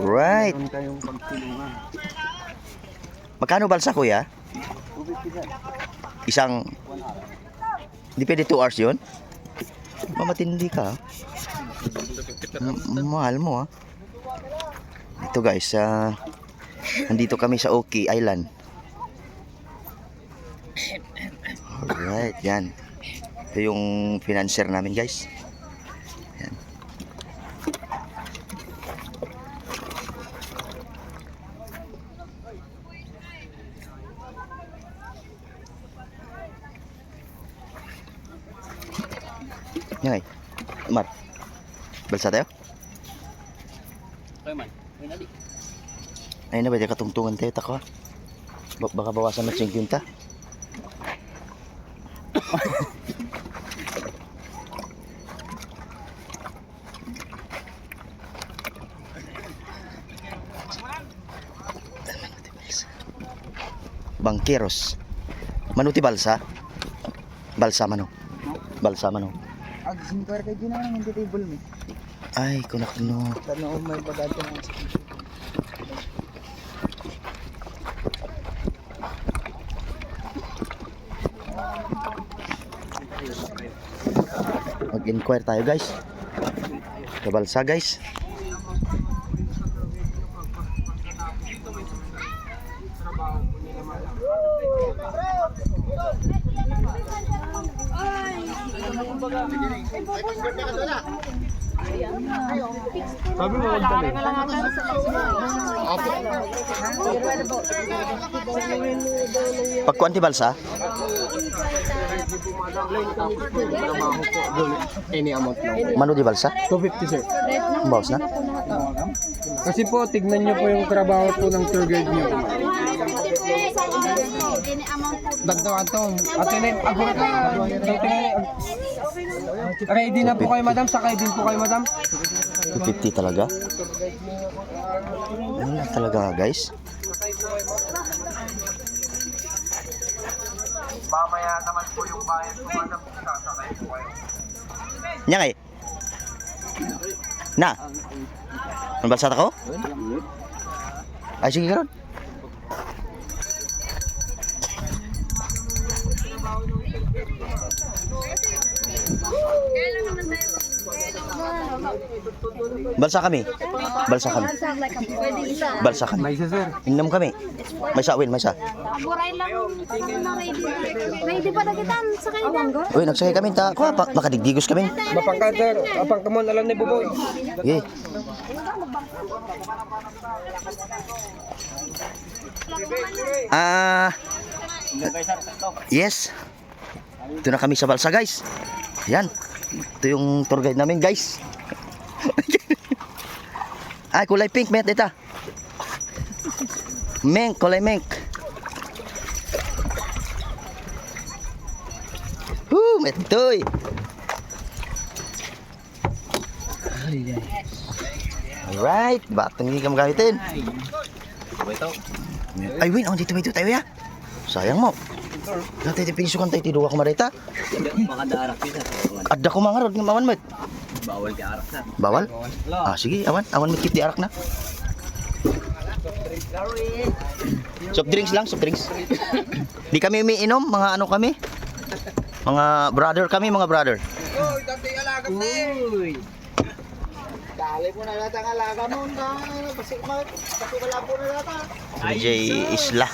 Alright. Meron kayong pagtulungan. Magkano balsa kuya? 250 sir. Isang... 1 hour. Di pwede 2 hours yun? Mamatindi ka. Mahal mo ah. Ito guys, nandito kami sa Oki Island. Alright, yan. Ito yung financier namin guys. Yan. Yan ay. Umar. Balsa tayo? Okay man. May nali. Ayun na ba, di katungtungan tayo, tako ha. Baka bawasan na 50. Bangkeros. Manuti balsa? Balsa mano. Balsa mano. Ag sinkwar kay gina nang hindi table mi. Ay, kunak no. Tanaw may bagay na. Mag-inquire tayo guys. Sa balsa guys. Sabi mo magdali. Pagkuan ti balsa? Any amount lang. Mano di balsa? 250 sir. Bawas na? Kasi po tignan niyo po yung trabaho po ng tour guide niyo. Dagdagan to. At yun ako ready na po kayo madam, sakay din po kayo madam. 250 talaga? Ano lang talaga guys? Mamaya naman po yung bayad ko madam, sasakay po kayo. Nyangay. Na. Ang balsa ko? Ay sige karon. Balsa kami. Balsa kami. Balsa kami. May isa sir. Inom kami. May sawin, may sa. Buray lang. Ready pa na kita sa kaidan. Uy, nagsakay kami ta. Kuha pa makadigdigos kami. Mapangkat sir, apang kamon alam ni Buboy. Okay. Yes. Ito na kami sa balsa guys. Yan. Ito yung tour guide namin guys. Ay, kulay pink, met, ito. Mink, kulay mink. Met, toy. Alright, batang hindi ka magamitin. Ay, win, dito tayo ya. Sayang mo. Dati pinisukan tayo, tiduwa ko marita. Makadarak kita. Adda ko mga rod, awan mo. Bawal ka arak na. Bawal? Ah, sige, awan mo kit di arak na. Soft drinks lang, soft drinks. Di kami umiinom, mga ano kami? Mga brother kami, mga brother. Uy, dati alaga mo. Uy. Dali po na lahat ang alaga mo. Kasi wala po na lahat. DJ Isla.